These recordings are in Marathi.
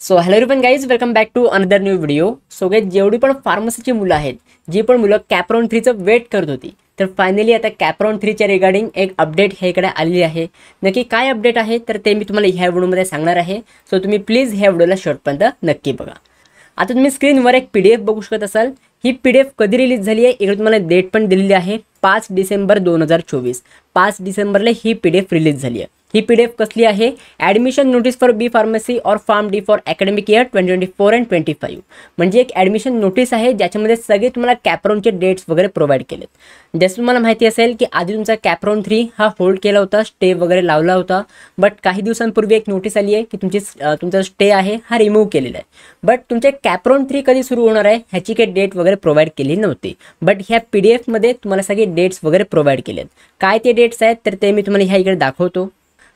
So hello everyone guys, welcome back to another new video. So guys, जेवढी पण फार्मसीची मुलं आहेत, जी पण मुलं कॅप्रॉन 3चं वेट करत होती, तर फायनली आता कॅप्रॉन 3च्या रिगार्डिंग एक अपडेट हे इकडे आलेली आहे. नक्की काय अपडेट आहे तर ते मी तुम्हाला ह्या व्हिडिओमध्ये सांगणार आहे. सो तुम्ही प्लीज ह्या व्हिडिओला शेवटपर्यंत नक्की बघा. आता तुम्ही स्क्रीनवर एक PDF बघू शकत असाल. ही PDF कधी रिलीज झाली आहे इकडे तुम्हाला डेट पण दिलेली आहे, 5 डिसेंबर 2024. 5 डिसेंबरला ही PDF रिलीज झाली आहे. ही PDF कसली आहे? Admission notice for B pharmacy or pharm D for academic year 2024 and 25. म्हणजे एक ॲडमिशन नोटीस आहे ज्याच्यामध्ये सगळे तुम्हाला कॅप्रॉनचे डेट्स वगैरे प्रोव्हाइड केलेत. जसं तुम्हाला माहिती असेल की आधी तुमचा कॅप्रॉन 3 हा होल्ड केला होता, स्टे वगैरे लावला होता. बट काही दिवसांपूर्वी एक नोटीस आली आहे की तुमचा स्टे आहे हा रिमूव्ह केलेला आहे. बट तुमचे कॅप्रॉन 3 कधी सुरू होणार आहे ह्याची काही डेट वगैरे प्रोव्हाइड केली नव्हती. बट ह्या PDF तुम्हाला सगळे डेट्स वगैरे प्रोव्हाइड केलेत. काय ते डेट्स आहेत तर ते मी तुम्हाला ह्या इकडे दाखवतो.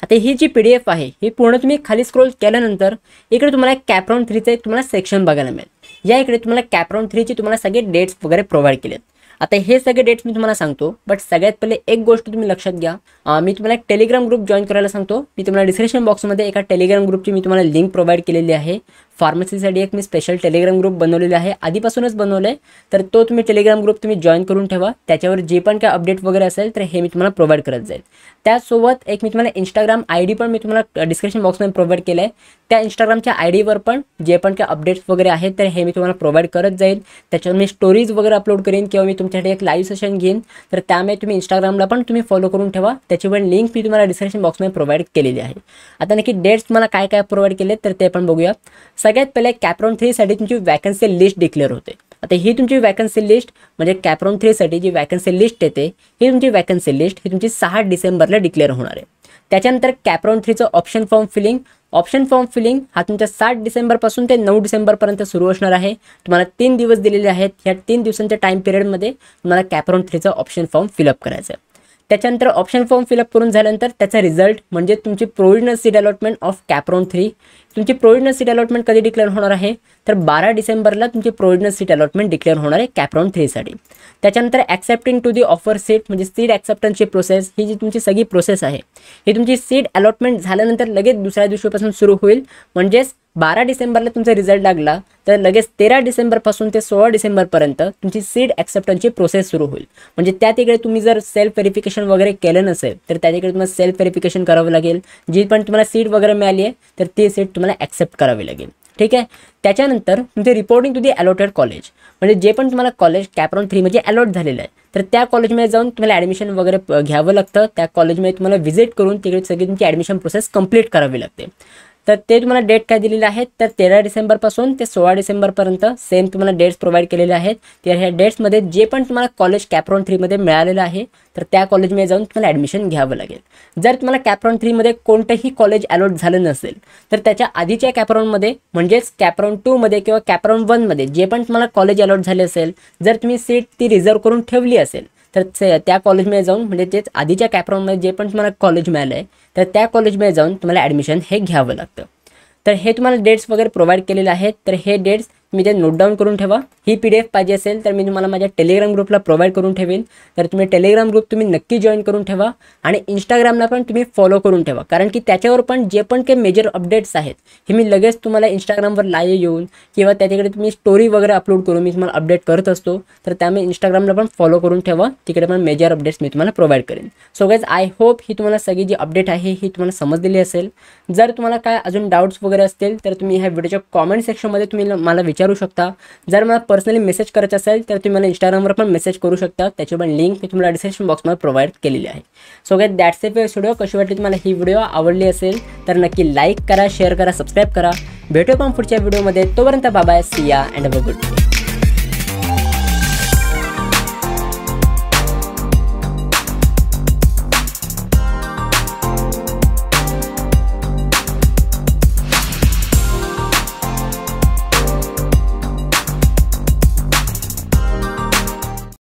आता ही जी PDF आहे ही पूर्ण तुम्ही खाली स्क्रोल केल्यानंतर इकडे तुम्हाला कॅप्रॉन 3चं एक तुम्हाला सेक्शन बघायला मिळेल. या इकडे तुम्हाला कॅप्रॉन 3चे तुम्हाला सगळे डेट्स वगैरे प्रोव्हाइड केलेत. आता हे सगळे डेट्स मी तुम्हाला सांगतो, बट सगळ्यात पहिले एक गोष्ट तुम्ही लक्षात घ्या. मी तुम्हाला एक टेलिग्राम ग्रुप जॉईन करायला सांगतो. मी तुम्हाला डिस्क्रिप्शन बॉक्समध्ये एका टेलिग्राम ग्रुपची मी तुम्हाला लिंक प्रोव्हाइड केलेली आहे. फार्मसीसाठी एक मी स्पेशल टेलिग्राम ग्रुप बनवलेला आहे, आधीपासूनच बनवलं आहे. तर तो तुम्ही टेलिग्राम ग्रुप तुम्ही जॉईन करून ठेवा. त्याच्यावर जे पण काय अपडेट वगैरे असेल तर हे मी तुम्हाला प्रोव्हाइड करत जाईल. त्यासोबत एक मी तुम्हाला इंस्टाग्राम ID पण मी तुम्हाला डिस्क्रिप्शन बॉक्समध्ये प्रोव्हाइड केलं आहे. त्या इंस्टाग्रामच्या IDवर पण जे पण काय अपडेट्स वगैरे आहेत तर हे मी तुम्हाला प्रोव्हाइड करत जाईल. त्याच्यावर मी स्टोरीज वगैरे अपलोड करेन किंवा मी तुमच्यासाठी एक लाईव्ह सेशन घेईन. तर त्यामुळे तुम्ही इंस्टाग्रामला पण तुम्ही फॉलो करून ठेवा. त्याची पण लिंक मी तुम्हाला डिस्क्रिप्शन बॉक्समध्ये प्रोव्हाइड केलेली आहे. आता नक्की डेट्स तुम्हाला काय काय प्रोव्हाइड केले तर ते पण बघूया. सगळ्यात पहिले कॅप्रॉन 3साठी तुमची वॅकन्सी लिस्ट डिक्लेअर होते. आता ही तुमची वॅकन्सी लिस्ट म्हणजे कॅप्रॉन 3साठी जी वॅकन्सी लिस्ट येते ही तुमची वॅकन्सी लिस्ट ही तुमची 6 डिसेंबरला डिक्लेअर होणार आहे. त्याच्यानंतर कॅप्रॉन 3चं ऑप्शन फॉर्म फिलिंग हा तुमच्या 7 डिसेंबरपासून ते 9 डिसेंबरपर्यंत सुरू असणार आहे. तुम्हाला 3 दिवस दिलेले आहेत. ह्या 3 दिवसांच्या टाईम पिरियडमध्ये तुम्हाला कॅप्रॉन 3चं ऑप्शन फॉर्म फिलअप करायचं आहे. त्याच्यानंतर ऑप्शन फॉर्म फिलअप करून झाल्यानंतर त्याचा रिझल्ट म्हणजे तुमची provisional seat allotment of CAP round 3. तुमची प्रोव्हिजनल सीट अलॉटमेंट कधी डिक्लेअर होणार आहे तर 12 डिसेंबरला तुमची प्रोव्हिजनल सीट अलॉटमेंट डिक्लेअर होणार आहे कॅप्रॉन 3साठी. त्याच्यानंतर accepting to the offer seat म्हणजे सीट ॲक्सेप्टन्सची प्रोसेस, ही जी तुमची सगळी प्रोसेस आहे ही तुमची सीट अलॉटमेंट झाल्यानंतर लगेच दुसऱ्या दिवशीपासून सुरू होईल. म्हणजेच 12 डिसेंबरला तुमचा रिझल्ट लागला तर लगेच 13 डिसेंबरपासून ते 16 डिसेंबरपर्यंत तुमची सीट ॲक्सेप्टन्सची प्रोसेस सुरू होईल. म्हणजे त्या तिकडे तुम्ही जर सेल्फ व्हेरिफिकेशन वगैरे केलं नसेल तर त्या तिकडे तुम्हाला सेल्फ व्हेरिफिकेशन करावं लागेल. जी पण तुम्हाला सीट वगैरे मिळाली आहे तर ती सीट तुम्हाला ॲक्सेप्ट करावी लागेल. ठीक आहे. त्याच्यानंतर तुमचे reporting to the allotted college म्हणजे जे पण तुम्हाला कॉलेज कॅप्रॉन 3 म्हणजे अलॉट झालेलं आहे तर त्या कॉलेजमध्ये जाऊन तुम्हाला ॲडमिशन वगैरे घ्यावं लागतं. त्या कॉलेजमध्ये तुम्हाला व्हिजिट करून तिकडे सगळी तुमची ॲडमिशन प्रोसेस कंप्लीट करावी लागते. तर ते तुम्हाला डेट काय दिलेले आहेत तर 13 डिसेंबरपासून ते 16 डिसेंबरपर्यंत सेम तुम्हाला डेट्स प्रोव्हाइड केलेले आहेत. तर ह्या डेट्समध्ये जे पण तुम्हाला कॉलेज कॅप्रॉन 3मध्ये मिळालेलं आहे तर त्या कॉलेजमध्ये जाऊन तुम्हाला ॲडमिशन घ्यावं लागेल. जर तुम्हाला कॅप्रॉन 3मध्ये कोणतंही कॉलेज अलॉट झालं नसेल तर त्याच्या आधीच्या कॅप्रॉनमध्ये म्हणजेच कॅप्रॉन 2मध्ये किंवा कॅप्रॉन 1मध्ये जे पण तुम्हाला कॉलेज अलॉट झाले असेल, जर तुम्ही सीट ती रिझर्व करून ठेवली असेल तर त्या कॉलेजमध्ये जाऊन म्हणजे तेच आधीच्या कॅप्रॉनमध्ये जे पण तुम्हाला कॉलेज मिळालं आहे तर त्या कॉलेजमध्ये जाऊन तुम्हाला ॲडमिशन हे घ्यावं लागतं. तर हे तुम्हाला डेट्स वगैरे प्रोव्हाइड केलेले आहेत. तर हे डेट्स तुम्ही ते नोट डाऊन करून ठेवा. ही PDF पाहिजे असेल तर मी तुम्हाला माझ्या टेलिग्राम ग्रुपला प्रोव्हाइड करून ठेवेन. तर तुम्ही टेलिग्राम ग्रुप तुम्ही नक्की जॉईन करून ठेवा आणि इंस्टाग्रामला पण तुम्ही फॉलो करून ठेवा. कारण की त्याच्यावर पण जे पण काही मेजर अपडेट्स आहेत हे मी लगेच तुम्हाला इंस्टाग्रामवर लाईव्ह येऊन किंवा त्याच्याकडे तुम्ही स्टोरी वगैरे अपलोड करून मी तुम्हाला अपडेट करत असतो. तर त्यामुळे इंस्टाग्रामला पण फॉलो करून ठेवा. तिकडे पण मेजर अपडेट्स मी तुम्हाला प्रोव्हाइड करेन. सो गाईज, आय होप ही तुम्हाला सगळी जी अपडेट आहे ही तुम्हाला समजलेली असेल. जर तुम्हाला काय अजून डाऊट्स वगैरे असतील तर तुम्ही ह्या व्हिडिओच्या कॉमेंट सेक्शनमध्ये तुम्ही मला विचारू शकता. जर मला पर्सनली मेसेज करायचं असेल तर तुम्ही मला इंस्टाग्रामवर पण मेसेज करू शकता. त्याची पण लिंक मी तुम्हाला डिस्क्रिप्शन बॉक्समध्ये प्रोव्हाइड केलेली आहे. So guys, that's it for video. कशी वाटली तुम्हाला ही व्हिडिओ आवडली असेल तर नक्की लाईक करा, शेअर करा, सबस्क्राईब करा. भेटू पण पुढच्या व्हिडिओमध्ये. तोपर्यंत बाय बाय, सी या and have a good day.